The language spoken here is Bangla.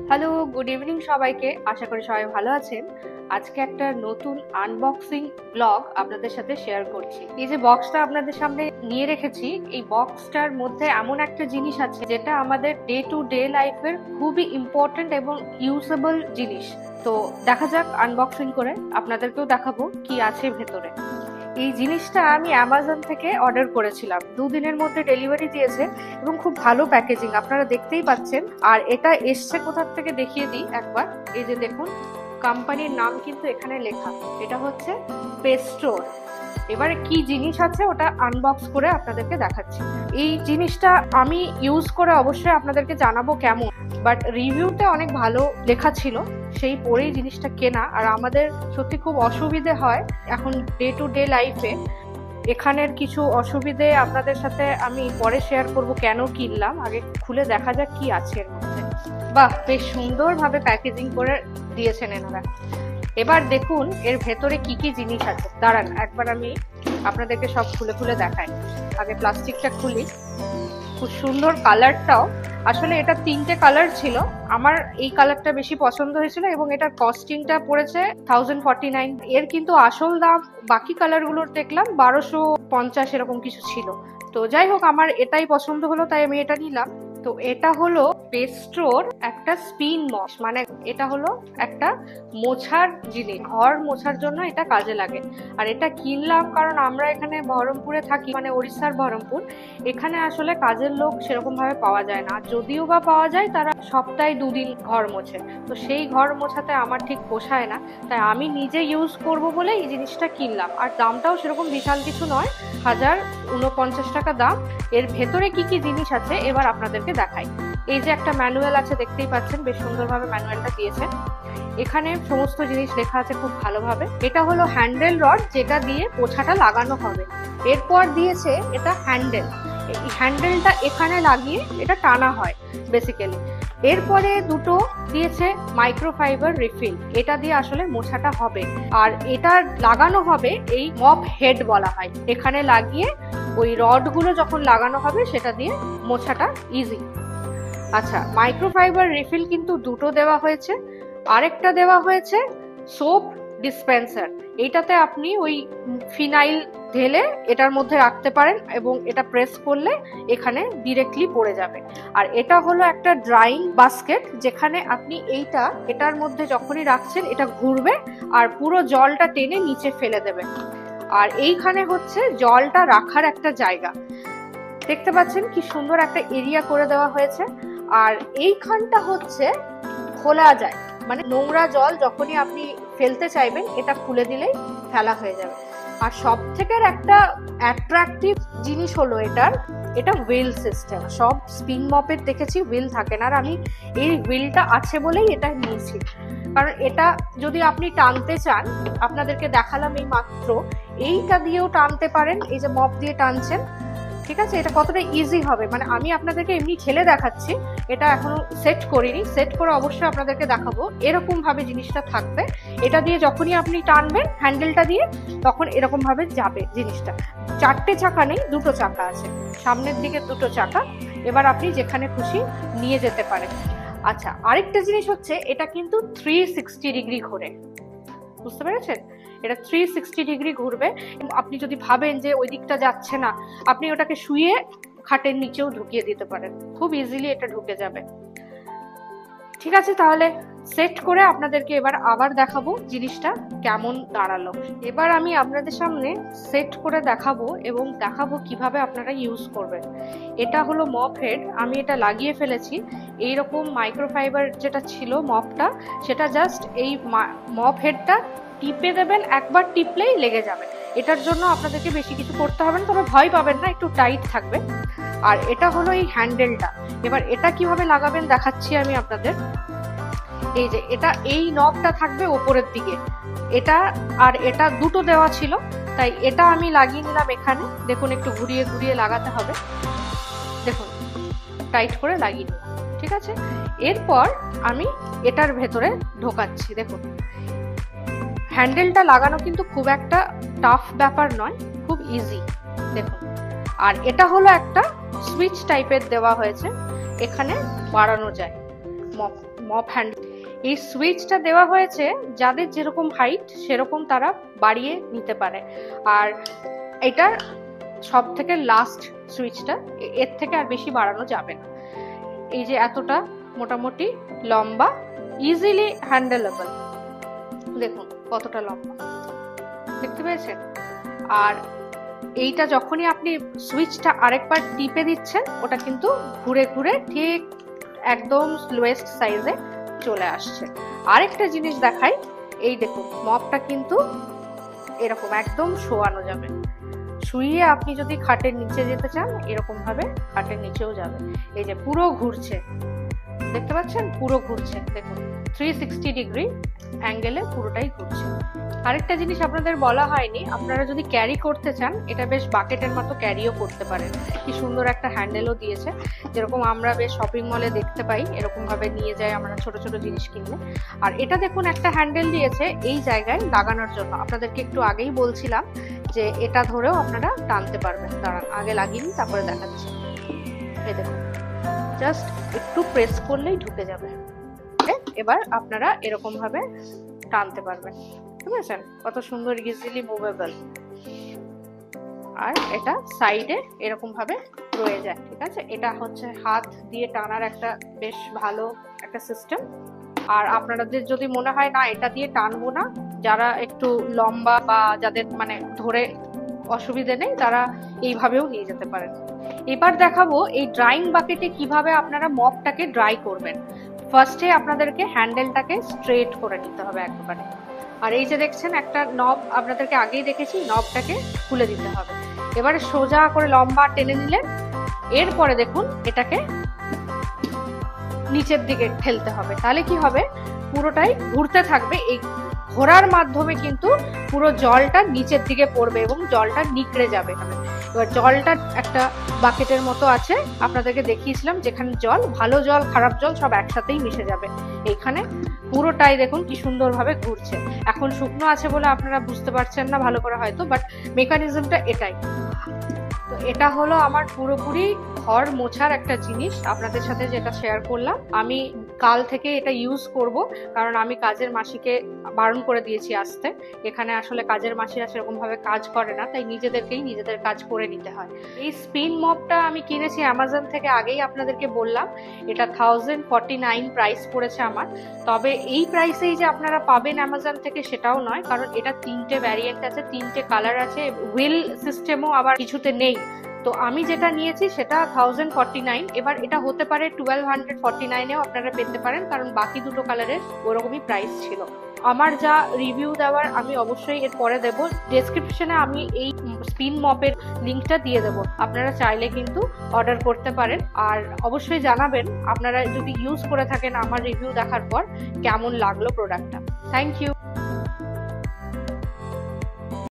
হ্যালো, গুড ইভিনিং সবাইকে। আশা করি সবাই ভালো আছেন। আজকে একটা নতুন আনবক্সিং ব্লগ আপনাদের সাথে শেয়ার করছি। এই যে বক্সটা আপনাদের সামনে নিয়ে রেখেছি, এই বক্সটার মধ্যে এমন একটা জিনিস আছে যেটা আমাদের ডে টু ডে লাইফের খুবই ইম্পর্টেন্ট এবং ইউজেবল জিনিস। তো দেখা যাক আনবক্সিং করে, আপনাদেরকেও দেখাবো কি আছে ভেতরে। এই জিনিসটা আমি অ্যামাজন থেকে অর্ডার করেছিলাম, 2 দিনের মধ্যে ডেলিভারি দিয়েছে এবং খুব ভালো প্যাকেজিং আপনারা দেখতেই পাচ্ছেন। আর এটা এসছে কোথার থেকে দেখিয়ে দিই একবার। এই যে দেখুন, কোম্পানির নাম কিন্তু এখানে লেখা, এটা হচ্ছে পেস্টোর। এবারে কি জিনিস আছে ওটা আনবক্স করে আপনাদেরকে দেখাচ্ছি। এই জিনিসটা আমি ইউজ করে অবশ্যই আপনাদেরকে জানাবো কেমন, বাট রিভিউতে অনেক ভালো লেখা ছিল, সেই পরেই জিনিসটা কেনা। আর আমাদের সত্যি খুব অসুবিধে হয় এখন ডে টু ডে লাইফে। এখানের কিছু অসুবিধে আপনাদের সাথে আমি পরে শেয়ার করব কেন কিনলাম। আগে খুলে দেখা যাক কি আছে এর মধ্যে। বাহ, বেশ সুন্দরভাবে প্যাকেজিং করে দিয়েছেন এনারা। এবার দেখুন এর ভেতরে কি কি জিনিস আছে। দাঁড়ান একবার আমি আপনাদেরকে সব খুলে খুলে দেখাই। আগে প্লাস্টিকটা খুলি। খুব সুন্দর কালারটাও, আসলে এটা 3টে কালার ছিল, আমার এই কালারটা বেশি পছন্দ হয়েছিল এবং এটার কস্টিংটা পড়েছে 1049। এর কিন্তু আসল দাম বাকি কালারগুলোর দেখলাম 1250 এরকম কিছু ছিল। তো যাই হোক, আমার এটাই পছন্দ হলো তাই আমি এটা নিলাম। তো এটা হলো পেস্টোর একটা স্পিন মপ, মানে এটা হলো একটা মোছার জিনিস, ঘর মোছার জন্য এটা কাজে লাগে। আর এটা কিনলাম কারণ আমরা এখানে বহরমপুরে থাকি, মানে ওড়িশার বহরমপুর। এখানে আসলে কাজের লোক সেরকম ভাবে পাওয়া যায় না, যদিও বা পাওয়া যায় তারা সপ্তাহে 2 দিন ঘর মোছে। তো সেই ঘর মোছাতে আমার ঠিক পোষায় না, তাই আমি নিজে ইউজ করব বলে এই জিনিসটা কিনলাম। আর দামটাও সেরকম বিশাল কিছু নয়, 1049 টাকা দাম। এর ভেতরে কি কি জিনিস আছে এবার আপনাদেরকে দেখাই। এই যে একটা ম্যানুয়াল আছে, দেখতেই পাচ্ছেন, বেশ সুন্দরভাবে ম্যানুয়ালটা দিয়েছে। এখানে সমস্ত জিনিস লেখা আছে খুব ভালোভাবে। এটা হলো হ্যান্ডেল রড, যেটা দিয়ে পোছাটা লাগানো হবে। এরপর দিয়েছে এটা হ্যান্ডেল, এই হ্যান্ডেলটা এখানে লাগিয়ে এটা টানা হয় বেসিক্যালি। এরপরে দুটো দিয়েছে মাইক্রোফাইবার রিফিল, এটা দিয়ে আসলে মোছাটা হবে। আর এটা লাগানো হবে, এই মপ হেড বলা হয়, এখানে লাগিয়ে ওই রডগুলো যখন লাগানো হবে সেটা দিয়ে মোছাটা ইজি। আচ্ছা, মাইক্রোফাইবার রিফিল কিন্তু দুটো দেওয়া হয়েছে। আরেকটা দেওয়া হয়েছে সোপ ডিসপেন্সার, এইটাতে আপনি ওই ফিনাইল ঢেলে এটার মধ্যে রাখতে পারেন এবং এটা প্রেস করলে এখানে ডিরেক্টলি পড়ে যাবে। আর এটা হলো একটা ড্রাইং বাস্কেট, যেখানে আপনি এটার মধ্যে যখনই রাখছেন এটা ঘুরবে আর পুরো জলটা টেনে নিচে ফেলে দেবে। আর এইখানে হচ্ছে জলটা রাখার একটা জায়গা, দেখতে পাচ্ছেন কি সুন্দর একটা এরিয়া করে দেওয়া হয়েছে। আর এইখানটা হচ্ছে খোলা যায়, মানে নোংরা জল যখনই আপনি ফেলতে চাইবেন এটা খুলে দিলেই ফেলা হয়ে যাবে। আর সব থেকে একটা অ্যাট্রাকটিভ জিনিস হলো এটা হুইল সিস্টেম। সব স্পিন মপের দেখেছি হুইল থাকে না, আর আমি এই হুইলটা আছে বলেই এটা নিয়েছি। কারণ এটা যদি আপনি টানতে চান, আপনাদেরকে দেখালাম এই মাত্র, এইটা দিয়েও টানতে পারেন, এই যে মপ দিয়ে টানছেন, ঠিক আছে। এটা কতটা ইজি হবে, মানে আমি আপনাদেরকে এমনি খেলে দেখাচ্ছি, এটা এখনো সেট করিনি, সেট করে অবশ্যই আপনাদেরকে দেখাবো। এরকম ভাবে জিনিসটা থাকবে, এটা দিয়ে যখনই আপনি টানবেন হ্যান্ডেলটা দিয়ে তখন এরকম ভাবে যাবে জিনিসটা। 4টে চাকা নেই, 2টো চাকা আছে, সামনের দিকে 2টো চাকা। এবার আপনি যেখানে খুশি নিয়ে যেতে পারেন। আচ্ছা, আরেকটা জিনিস হচ্ছে এটা কিন্তু 360 ডিগ্রি ঘোরে, বুঝতে পেরেছেন? এটা 360 ডিগ্রি ঘুরবে। আপনি যদি ভাবেন যে ওই দিকটা যাচ্ছে না, আপনি ওটাকে শুয়ে খাটের নিচেও ঢুকিয়ে দিতে পারেন, খুব ইজিলি এটা ঢুকে যাবে। ঠিক আছে, তাহলে সেট করে আপনাদেরকে এবার আবার দেখাবো জিনিসটা কেমন দাঁড়ালো। এবার আমি আপনাদের সামনে সেট করে দেখাবো এবং দেখাবো কিভাবে আপনারা ইউজ করবেন। এটা হলো মপ হেড, আমি এটা লাগিয়ে ফেলেছি। এইরকম মাইক্রোফাইবার যেটা ছিল মপটা, সেটা জাস্ট এই মপ হেডটা টিপে দেবেন, একবার টিপলেই লেগে যাবে। এটার জন্য আপনাদেরকে বেশি কিছু করতে হবে না, তবে ভয় পাবেন না, একটু টাইট থাকবে। আর এটা হলো এই হ্যান্ডেলটা। এবার এটা কিভাবে লাগাবেন দেখাচ্ছি আমি আপনাদের। এই যে এটা, এই নবটা থাকবে ওপরের দিকে, এটা আর এটা দুটো দেওয়া ছিল, তাই এটা আমি লাগিয়ে নিলাম এখানে। দেখুন একটু ঘুরিয়ে ঘুরিয়ে লাগাতে হবে, দেখুন টাইট করে লাগিয়ে নিলাম, ঠিক আছে। এরপর আমি এটার ভেতরে ঢোকাচ্ছি। দেখুন হ্যান্ডেলটা লাগানো কিন্তু খুব একটা টাফ ব্যাপার নয়, খুব ইজি, দেখুন। আর এটা হলো একটা সুইচ টাইপের দেওয়া হয়েছে, এখানে বাড়ানো যায়, মপ হ্যান্ডেল। এই সুইচটা দেওয়া হয়েছে যাদের যেরকম হাইট সেরকম তারা বাড়িয়ে নিতে পারে। আর এটার সব থেকে লাস্ট সুইচটা, এর থেকে আর বেশি বাড়ানো যাবে না। এই যে এতটা মোটামুটি লম্বা, ইজিলি হ্যান্ডেলেবল, দেখুন কতটা লম্বা, দেখতে পেয়েছেন? আর এইটা যখনই আপনি সুইচটা আরেকবার টিপে দিচ্ছেন, ওটা কিন্তু ঘুরে ঘুরে ঠিক একদম লোয়েস্ট সাইজে চলে আসছে। আরেকটা জিনিস দেখাই, এই দেখুন মপটা কিন্তু এরকম একদম শোয়ানো যাবে। শুইয়ে আপনি যদি খাটের নিচে যেতে চান, এরকম ভাবে খাটের নিচেও যাবে। এই যে পুরো ঘুরছে, দেখতে পাচ্ছেন? পুরো ঘুরছে, দেখুন 360 ডিগ্রি অ্যাঙ্গেলে পুরোটাই ঘুরছে। আরেকটা জিনিস আপনাদের বলা হয়নি, আপনারা যদি ক্যারি করতে চান, এটা বেশ বাকেটের মতো ক্যারিও করতে পারেন। কি সুন্দর একটা হ্যান্ডেলও দিয়েছে, যেরকম আমরা বেশ শপিং মলে দেখতে পাই, এরকম ভাবে নিয়ে যাই আমরা ছোট ছোট জিনিস কিনলে। আর এটা দেখুন একটা হ্যান্ডেল দিয়েছে এই জায়গায় লাগানোর জন্য। আপনাদেরকে একটু আগেই বলছিলাম যে এটা ধরেও আপনারা টানতে পারবেন। দাঁড়ান, আগে লাগিয়ে নিই, তারপরে দেখাচ্ছি। এই দেখুন, জাস্ট একটু প্রেস করলেই ঢুকে যাবে। এবার আপনারা এরকম ভাবে টানতে পারবেন, ঠিক আছে? কত সুন্দর, ইজিলি মুভেবল। আর এটা সাইডে এরকম ভাবে রয়ে যায়, ঠিক আছে? এটা হচ্ছে হাত দিয়ে টানার একটা বেশ ভালো একটা সিস্টেম। আর আপনাদের যদি মনে হয় না এটা দিয়ে টানবো না, যারা একটু লম্বা বা যাদের মানে ধরে অসুবিধে নেই, তারা এইভাবেও নিয়ে যেতে পারেন। এবার দেখাবো এই ড্রাইং বাকেটে কিভাবে আপনারা মপটাকে ড্রাই করবেন। ফার্স্টে আপনাদেরকে হ্যান্ডেলটাকে স্ট্রেট করে নিতে হবে একেবারে। আর এই যে দেখছেন একটা নব, আপনাদেরকে আগেই দেখেছি, নবটাকে খুলে দিতে হবে। এবারে সোজা করে লম্বা টেনে নিলেন। এরপরে দেখুন এটাকে নিচের দিকে ঠেলতে হবে, তাহলে কি হবে, পুরোটাই ঘুরতে থাকবে। এই ঘোরার মাধ্যমে কিন্তু পুরো জলটা নিচের দিকে পড়বে এবং জলটা নিকড়ে যাবে। এবার জলটা একটা বাকেটের মতো আছে, আপনাদেরকে দেখিয়েছিলাম, যেখানে জল, ভালো জল খারাপ জল সব একসাথেই মিশে যাবে। এইখানে পুরোটাই দেখুন কি সুন্দরভাবে ঘুরছে। এখন শুকনো আছে বলে আপনারা বুঝতে পারছেন না ভালো করে হয়তো, বাট মেকানিজমটা এটাই। তো এটা হলো আমার পুরোপুরি ঘর মোছার একটা জিনিস, আপনাদের সাথে যেটা শেয়ার করলাম। আমি কাল থেকে এটা ইউজ করব, কারণ আমি কাজের মাসিকে বারণ করে দিয়েছি আসতে। এখানে আসলে কাজের মাসিরা সেরকম ভাবে কাজ করে না, তাই নিজেদেরকেই নিজেদের কাজ করে নিতে হয়। এই স্পিন মপটা আমি কিনেছি অ্যামাজন থেকে, আগেই আপনাদেরকে বললাম। এটা 1049 প্রাইস পড়েছে আমার। তবে এই প্রাইসেই যে আপনারা পাবেন অ্যামাজন থেকে সেটাও নয়, কারণ এটা 3টে ভ্যারিয়েন্ট আছে, 3টে কালার আছে, হুইল সিস্টেমও আবার কিছুতে নেই। তো আমি যেটা নিয়েছি সেটা 1049। এবার এটা হতে পারে 1249-এও আপনারা পেতে পারেন, কারণ বাকি দুটো কালারের ওরকমই প্রাইস ছিল। আমার যা রিভিউ দেওয়ার আমি অবশ্যই এর পরে দেবো। ডেসক্রিপশনে আমি এই স্পিন মপের লিঙ্কটা দিয়ে দেবো, আপনারা চাইলে কিন্তু অর্ডার করতে পারেন। আর অবশ্যই জানাবেন আপনারা যদি ইউজ করে থাকেন আমার রিভিউ দেখার পর কেমন লাগলো প্রোডাক্টটা। Thank you.